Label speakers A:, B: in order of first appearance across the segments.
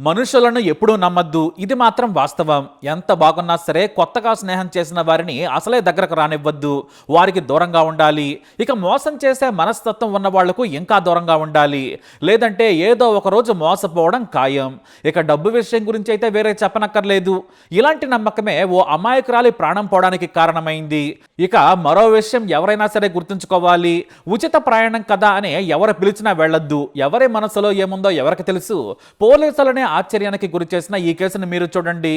A: మనుషులను ఎప్పుడూ నమ్మద్దు. ఇది మాత్రం వాస్తవం. ఎంత బాగున్నా సరే కొత్తగా స్నేహం చేసిన వారిని అసలే దగ్గరకు రానివ్వద్దు. వారికి దూరంగా ఉండాలి. ఇక మోసం చేసే మనస్తత్వం ఉన్న వాళ్లకు ఇంకా దూరంగా ఉండాలి. లేదంటే ఏదో ఒక రోజు మోసపోవడం ఖాయం. ఇక డబ్బు విషయం గురించి అయితే వేరే చెప్పనక్కర్లేదు. ఇలాంటి నమ్మకమే ఓ అమాయకురాలి ప్రాణం పోవడానికి కారణమైంది. ఇక మరో విషయం ఎవరైనా సరే గుర్తుంచుకోవాలి. ఉచిత ప్రయాణం కదా అని ఎవరు పిలిచినా వెళ్ళొద్దు. ఎవరి మనసులో ఏముందో ఎవరికి తెలుసు. పోలీసులనే ఆశ్చర్యానికి గురి చేసిన ఈ కేసుని మీరు చూడండి.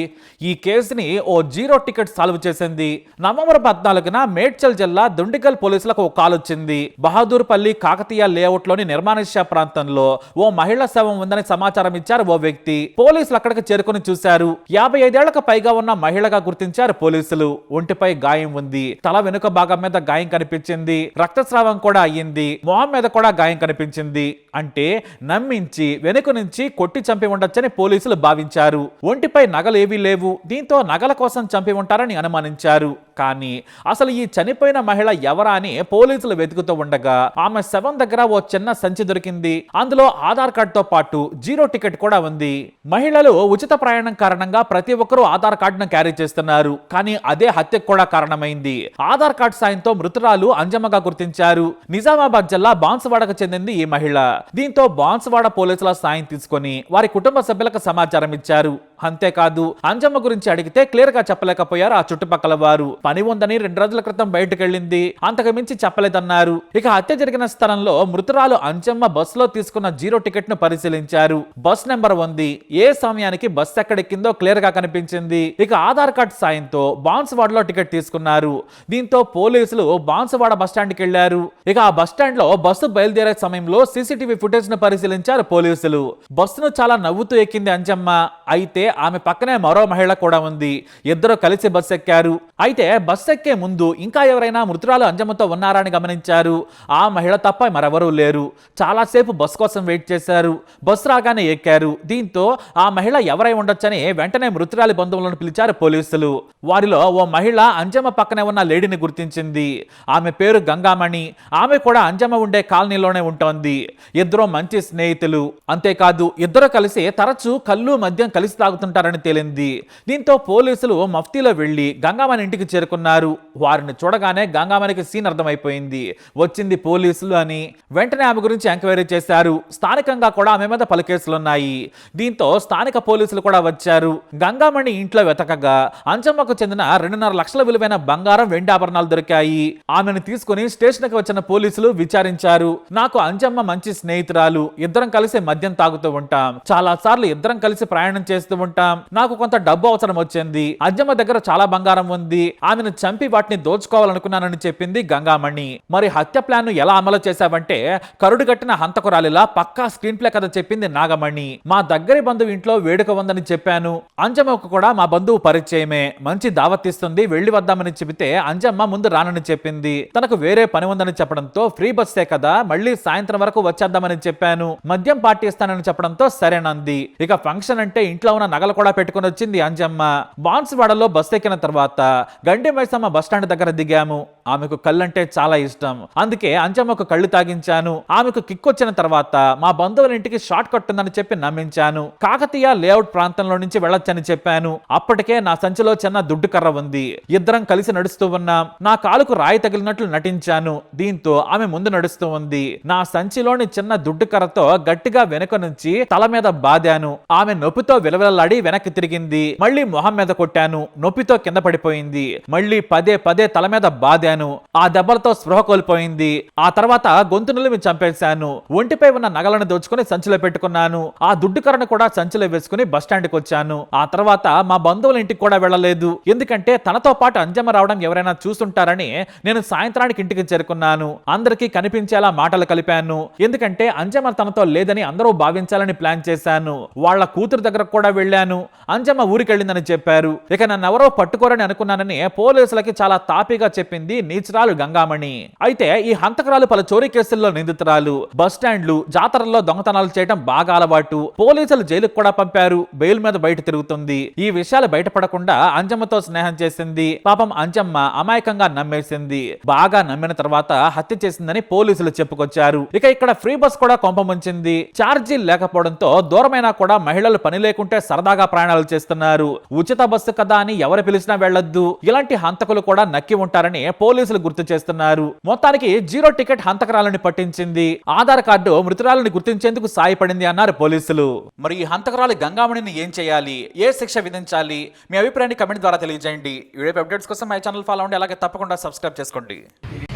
A: ఈ కేసుని ఓ జీరో టికెట్ సాల్వ్ చేసింది. నవంబర్ 14న మేడ్చల్ జిల్లా దుండిగల్ పోలీసులకు ఒక కాల్ వచ్చింది. బహదూర్పల్లి కాకతీయ లేఅవుట్ లోని నిర్మానుష్య ప్రాంతంలో ఓ మహిళ శవం ఉందని సమాచారం ఇచ్చారు ఓ వ్యక్తి. పోలీసులు అక్కడికి చేరుకుని చూశారు. 55 ఏళ్లకు పైగా ఉన్న మహిళగా గుర్తించారు పోలీసులు. ఒంటిపై గాయం ఉంది. తల వెనుక భాగం మీద గాయం కనిపించింది. రక్తస్రావం కూడా అయ్యింది. మొహం మీద కూడా గాయం కనిపించింది. అంటే నమ్మించి వెనుక నుంచి కొట్టి చంపి ఉండొచ్చని పోలీసులు భావించారు. ఒంటిపై నగలేవీ లేవు. దీంతో నగల కోసం చంపి ఉంటారని అనుమానించారు. కానీ అసలు ఈ చనిపోయిన మహిళ ఎవరా అని పోలీసులు వెతుకుతూ ఉండగా ఆమె శవం దగ్గర ఓ చిన్న సంచి దొరికింది. అందులో ఆధార్ కార్డుతో పాటు జీరో టికెట్ కూడా ఉంది. మహిళలు ఉచిత ప్రయాణం కారణంగా ప్రతి ఒక్కరూ ఆధార్ కార్డును క్యారీ చేస్తున్నారు. కానీ అదే హత్యకు కూడా కారణమైంది. ఆధార్ కార్డు సాయంతో మృతురాలు అంజమ్మగా గుర్తించారు. నిజామాబాద్ జిల్లా బాన్సువాడకు చెందింది ఈ మహిళ. దీంతో బాన్సువాడ పోలీసుల సాయం తీసుకొని వారి కుటుంబ సభ్యులకు సమాచారం ఇచ్చారు. అంతేకాదు అంజమ్మ గురించి అడిగితే క్లియర్ గా చెప్పలేకపోయారు ఆ చుట్టుపక్కల వారు. పని ఉందని 2 రోజుల క్రితం బయటకెళ్ళింది, అంతకు మించి చెప్పలేదన్నారు. ఇక హత్య జరిగిన స్థలంలో మృతురాలు అంజమ్మ బస్సులో తీసుకున్న జీరో టికెట్ ను పరిశీలించారు. బస్ నెంబర్ ఉంది. ఏ సమయానికి బస్ ఎక్కడెక్కిందో క్లియర్ గా కనిపించింది. ఇక ఆధార్ కార్డు సాయంతో బాన్సువాడలో టికెట్ తీసుకున్నారు. దీంతో పోలీసులు బాన్సువాడ బస్టాండ్కి వెళ్లారు. ఇక ఆ బస్టాండ్ లో బస్సు బయలుదేరే సమయంలో సీసీటీవీ ఫుటేజ్ ను పరిశీలించారు పోలీసులు. బస్సును చాలా నవ్వుతూ ఎక్కింది అంజమ్మ. అయితే ఆమె పక్కనే మరో మహిళ కూడా ఉంది. ఇద్దరు కలిసి బస్సు ఎక్కారు. అయితే బస్సు ఎక్కే ముందు ఇంకా ఎవరైనా మృతురాలు అంజమ్మతో ఉన్నారా అని గమనించారు. ఆ మహిళ తప్ప మరెవరూ లేరు. చాలాసేపు బస్సు కోసం వెయిట్ చేశారు. బస్సు రాగానే ఎక్కారు. దీంతో ఆ మహిళ ఎవరై ఉండొచ్చని వెంటనే మృతురాలి బంధువులను పిలిచారు పోలీసులు. వారిలో ఓ మహిళ అంజమ్మ పక్కనే ఉన్న లేడీని గుర్తించింది. ఆమె పేరు గంగామణి. ఆమె కూడా అంజమ్మ ఉండే కాలనీలోనే ఉంటోంది. ఇద్దరు మంచి స్నేహితులు. అంతేకాదు ఇద్దరు కలిసి తరచూ కళ్ళు మద్యం కలిసి తాగుతుంటారని తేలింది. దీంతో పోలీసులు మఫ్తీలో వెళ్లి గంగామణి ఇంటికి చేరుకున్నారు. వారిని చూడగానే గంగామణికి సీన్ అర్థమైపోయింది. వచ్చింది పోలీసులు అని. వెంటనే ఆమె గురించి ఎంక్వైరీ చేశారు. స్థానికంగా కూడా ఆమె మీద పలు కేసులున్నాయి. దీంతో స్థానిక పోలీసులు కూడా వచ్చారు. గంగామణి ఇంట్లో వెతకగా అంజమ్మకు చెందిన 2.5 లక్షల విలువైన బంగారం, వెండి ఆభరణాలు దొరికాయి. ఆమెను తీసుకుని స్టేషన్కి వచ్చిన పోలీసులు విచారించారు. నాకు అంజమ్మ మంచి స్నేహితురాలు. ఇద్దరం కలిసి మద్యం తాగుతూ ఉంటాం. చాలా సార్లు ఇద్దరం కలిసి ప్రయాణం చేస్తూ ఉంటాం. నాకు కొంత డబ్బు అవసరం వచ్చింది. అంజమ్మ దగ్గర చాలా బంగారం ఉంది. ఆమెను చంపి వాటిని దోచుకోవాలనుకున్నానని చెప్పింది గంగామణి. మరి హత్య ప్లాన్ ఎలా అమలు చేశావంటే కరుడు కట్టిన హంతకురాలిలా పక్కా స్క్రీన్ ప్లే కథ చెప్పింది నాగమణి. మా దగ్గరి బంధువు ఇంట్లో వేడుక ఉందని చెప్పాను. అంజమ్మకు కూడా మా బంధువు పరిచయమే. మంచి దావత్ ఇస్తుంది, వెళ్లి వద్దామని చెబితే అంజమ్మ ముందు రానని చెప్పింది. తనకు వేరే పని ఉందని చెప్పడంతో ఫ్రీ బస్సే కదా, మళ్ళీ సాయంత్రం వరకు వచ్చేద్దామని చెప్పాను. మద్యం పార్టీ ఇస్తానని చెప్పడంతో సరేనంది. ఇక ఫంక్షన్ అంటే ఇంట్లో ఉన్న నగలు కూడా పెట్టుకుని వచ్చింది అంజమ్మ. బాన్సువాడలో బస్ ఎక్కిన తర్వాత గండి మైసమ్మ బస్టాండ్ దగ్గర దిగాము. ఆమెకు కళ్ళంటే చాలా ఇష్టం. అందుకే అంజమ్మకు కళ్ళు తాగించాను. ఆమెకు కిక్కొచ్చిన తర్వాత మా బంధువుల ఇంటికి షార్ట్ కట్ ఉందని చెప్పి నమ్మించాను. కాకతీయ లేఅవుట్ ప్రాంతంలో నుంచి వెళ్ళొచ్చని చెప్పాను. అప్పటికే నా సంచిలో చిన్న దుడ్డు కర్ర ఉంది. ఇద్దరం కలిసి నడుస్తూ ఉన్నాం. నా కాలుకు రాయి తగిలినట్లు నటించాను. దీంతో ఆమె ముందు నడుస్తూ ఉంది. నా సంచిలోని చిన్న దుడ్డు కర్రతో గట్టిగా వెనుక నుంచి తల మీద బాదాను. ఆమె నొప్పితో విలవిలలాడి వెనక్కి తిరిగింది. మళ్ళీ మొహం మీద కొట్టాను. నొప్పితో కింద పడిపోయింది. మళ్ళీ పదే పదే తల మీద బాదాను. ఆ దెబ్బలతో స్పృహ కోల్పోయింది. ఆ తర్వాత గొంతు నిలిమి చంపేశాను. ఒంటిపై ఉన్న నగలను దోచుకుని సంచిలో పెట్టుకున్నాను. ఆ దుడ్డు కర్రను కూడా సంచిలో వేసుకుని బస్టాండ్కి వచ్చాను. ఆ తర్వాత మా బంధువుల ఇంటికి కూడా వెళ్ళలేదు. ఎందుకంటే తనతో పాటు అంజమ్మ రావడం ఎవరైనా చూస్తుంటారని నేను సాయంత్రానికి ఇంటికి చేరుకున్నాను. అందరికీ కనిపించేలా మాటలు కలిపాను. ఎందుకంటే అంజమ్మ తనతో లేదని అందరూ భావించాలని ప్లాన్ చేశాను. వాళ్ళ కూతురు దగ్గర కూడా వెళ్ళాను. అంజమ్మ ఊరికెళ్ళిందని చెప్పారు. ఇక నన్నెవరో పట్టుకోరని అనుకున్నానని పోలీసులకి చాలా తాపీగా చెప్పింది నీచురాలు గంగామణి. అయితే ఈ హంతకురాలు పలు చోరీ కేసుల్లో నిందితురాలు. బస్ స్టాండ్లు, జాతరల్లో దొంగతనాలు చేయడం బాగా అలవాటు. పోలీసులు జైలుకు కూడా పంపారు. బెయిల్ మీద బయట తిరుగుతుంది. ఈ విషయాలు బయటపడకుండా అంజమ్మతో స్నేహం చేసింది. పాపం అంజమ్మ అమాయకంగా నమ్మేసింది. బాగా నమ్మిన తర్వాత హత్య చేసిందని పోలీసులు చెప్పుకొచ్చారు. ఇక ఇక్కడ ఫ్రీ బస్ కూడా కొంపముంచింది. ఛార్జీలు లేకపోవడంతో దూరమైనా కూడా మహిళలు పని లేకుంటే సరదాగా ప్రయాణాలు చేస్తున్నారు. ఉచిత బస్సు కదా అని ఎవరు పిలిచినా వెళ్లొద్దు. ఇలాంటి హంతకులు కూడా నక్కి ఉంటారని పోలీసులు గుర్తు చేస్తున్నారు. మొత్తానికి జీరో టికెట్ హంతకరాలని పట్టించింది. ఆధార్ కార్డు మృతురాలని గుర్తించేందుకు సాయపడింది అన్నారు పోలీసులు. మరి ఈ హంతకరాలు గంగామణిని ఏం చేయాలి, ఏ శిక్ష విధించాలి, మీ అభిప్రాయాన్ని కమెంట్ ద్వారా తెలియజేయండి. వీడియో అప్డేట్స్ కోసం మై ఛానల్ ఫాలో అవ్వండి. అలాగే తప్పకుండా సబ్స్క్రైబ్ చేసుకోండి.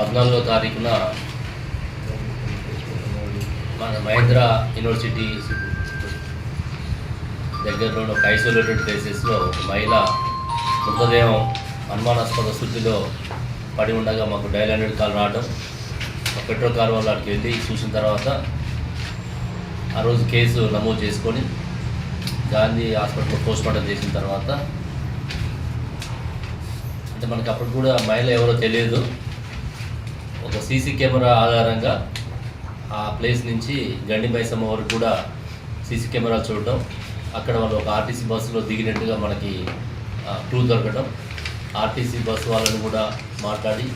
B: 14వ తారీఖున మన మహేంద్ర యూనివర్సిటీ దగ్గరలో ఒక ఐసోలేటెడ్ ప్లేసెస్లో మహిళ మృతదేహం అనుమానాస్పద స్థితిలో పడి ఉండగా మాకు డయల్ 100 కాల్ రావడం, పెట్రోల్ కార్ వాళ్ళకి వెళ్ళి చూసిన తర్వాత ఆ రోజు కేసు నమోదు చేసుకొని గాంధీ హాస్పిటల్లో పోస్ట్మార్టం చేసిన తర్వాత అంటే మనకి అప్పుడు కూడా మహిళ ఎవరో తెలియదు. ఒక సీసీ కెమెరా ఆధారంగా ఆ ప్లేస్ నుంచి గండి మైసమ్మ వరకు కూడా సీసీ కెమెరాలు చూడటం, అక్కడ వాళ్ళు ఒక ఆర్టీసీ బస్సులో దిగినట్టుగా మనకి క్లూ దొరకటం, ఆర్టీసీ బస్సు వాళ్ళని కూడా మాట్లాడి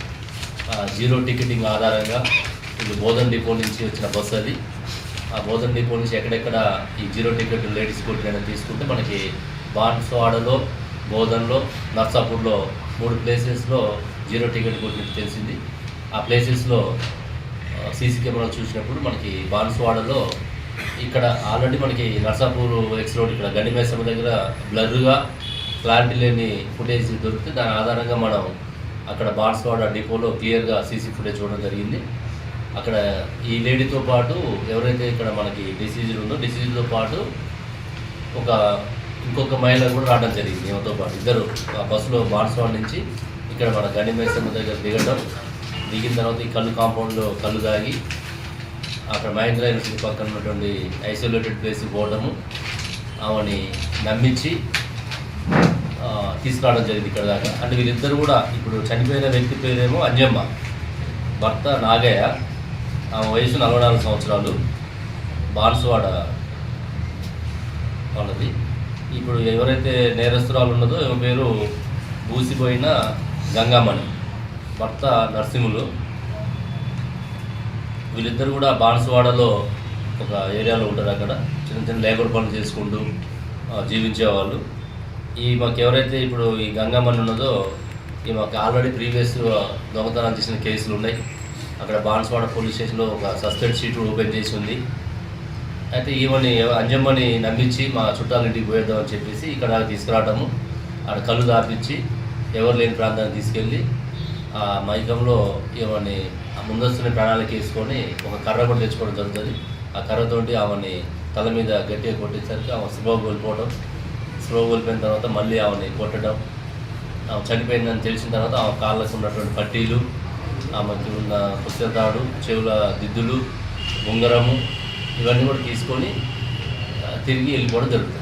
B: జీరో టికెటింగ్ ఆధారంగా ఇది బోధన్ డిపో నుంచి వచ్చిన బస్సు అది. ఆ బోధన్ డిపో నుంచి ఎక్కడెక్కడ ఈ జీరో టికెట్ లేడీస్ కోర్టు తీసుకుంటే మనకి బాన్స్వాడలో, బోధన్లో, నర్సాపూర్లో 3 ప్లేసెస్లో జీరో టికెట్ కొట్టినట్టు తెలిసింది. ఆ ప్లేసెస్లో సీసీ కెమెరాలు చూసినప్పుడు మనకి బాన్స్వాడలో ఇక్కడ ఆల్రెడీ మనకి నర్సాపూర్ ఎక్స్ రోడ్ ఇక్కడ గండిమేసమ్మ దగ్గర బ్లర్గా క్లారిటీ లేని ఫుటేజ్ దొరికితే దాని ఆధారంగా మనం అక్కడ బాన్స్వాడ డిపోలో క్లియర్గా సీసీ ఫుటేజ్ చూడడం జరిగింది. అక్కడ ఈ లేడీతో పాటు ఎవరైతే ఇక్కడ మనకి డిసీజులు ఉందో డిసీజులతో పాటు ఇంకొక మహిళ కూడా రావడం జరిగింది. ఏమతో పాటు ఇద్దరు ఆ బస్సులో బాన్స్వాడ నుంచి ఇక్కడ మన గండిమేసమ్మ దగ్గర దిగిన తర్వాత ఈ కళ్ళు కాంపౌండ్లో కళ్ళు తాగి అక్కడ మహేంద్ర యూనివర్సిటీ పక్కన ఉన్నటువంటి ఐసోలేటెడ్ ప్లేస్కి పోవడము, ఆమెని నమ్మించి తీసుకురావడం జరిగింది ఇక్కడ దాకా. అంటే వీళ్ళిద్దరు కూడా ఇప్పుడు చనిపోయిన వ్యక్తి పేరేమో అంజమ్మ, భర్త నాగయ్య, ఆమె వయసు 44 సంవత్సరాలు, బాన్స్వాడ వాళ్ళది. ఇప్పుడు ఎవరైతే నేరస్తురాలు ఉన్నదో ఆమె పేరు బూసిపోయిన గంగామణి, భర్త నర్సింహులు. వీళ్ళిద్దరు కూడా బాన్స్వాడలో ఒక ఏరియాలో ఉంటారు. అక్కడ చిన్న చిన్న లేబర్ పనులు చేసుకుంటూ జీవించేవాళ్ళు. మాకు ఎవరైతే ఇప్పుడు ఈ గంగామణి ఉన్నదో మాకు ఆల్రెడీ ప్రీవియస్ దొంగతనాలు చేసిన కేసులు ఉన్నాయి. అక్కడ బాన్స్వాడ పోలీస్ స్టేషన్లో ఒక సస్పెండ్ షీట్ ఓపెన్ చేసి ఉంది. అయితే ఈమెని అంజమ్మని నమ్మించి మా చుట్టాల ఇంటికి పోయేద్దామని చెప్పేసి ఇక్కడ తీసుకురావడము, అక్కడ కళ్ళు దాపించి ఎవరు లేని ప్రాంతానికి తీసుకెళ్ళి ఆ మైకంలో ఈమెని ముందస్తుని ప్రాణాలకు వేసుకొని ఒక కర్ర కూడా తెచ్చుకోవడం జరుగుతుంది. ఆ కర్రతోటి ఆమెని తల మీద గట్టిగా కొట్టేసరికి ఆమె స్లో కోల్పోయిన తర్వాత మళ్ళీ ఆమెని కొట్టడం, ఆమె చనిపోయిందని తెలిసిన తర్వాత ఆమె కాళ్ళకు ఉన్నటువంటి పట్టీలు, ఆమెకి ఉన్న పుస్తకాడు, చెవుల దిద్దులు, ఉంగరము ఇవన్నీ కూడా తీసుకొని తిరిగి వెళ్ళిపోవడం జరుగుతుంది.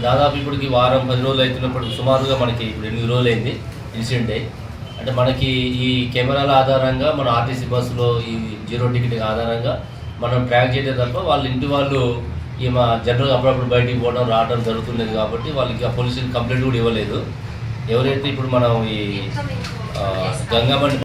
B: దాదాపు ఇప్పటికి వారం 10 రోజులు అవుతున్నప్పుడు సుమారుగా మనకి ఇప్పుడు 8 రోజులు అయింది ఇన్సిడెంట్ అయ్యి. అంటే మనకి ఈ కెమెరాల ఆధారంగా మన ఆర్టీసీ బస్సులో ఈ జీరో టికెట్ ఆధారంగా మనం ట్రాక్ చేయడం తప్ప వాళ్ళ ఇంటి వాళ్ళు ఈమె జనరల్గా అప్పుడప్పుడు బయటికి పోవడం రావడం జరుగుతున్నది కాబట్టి వాళ్ళకి ఆ పోలీసులు కంప్లైంట్ కూడా ఇవ్వలేదు. ఎవరైతే ఇప్పుడు మనం ఈ గంగామణి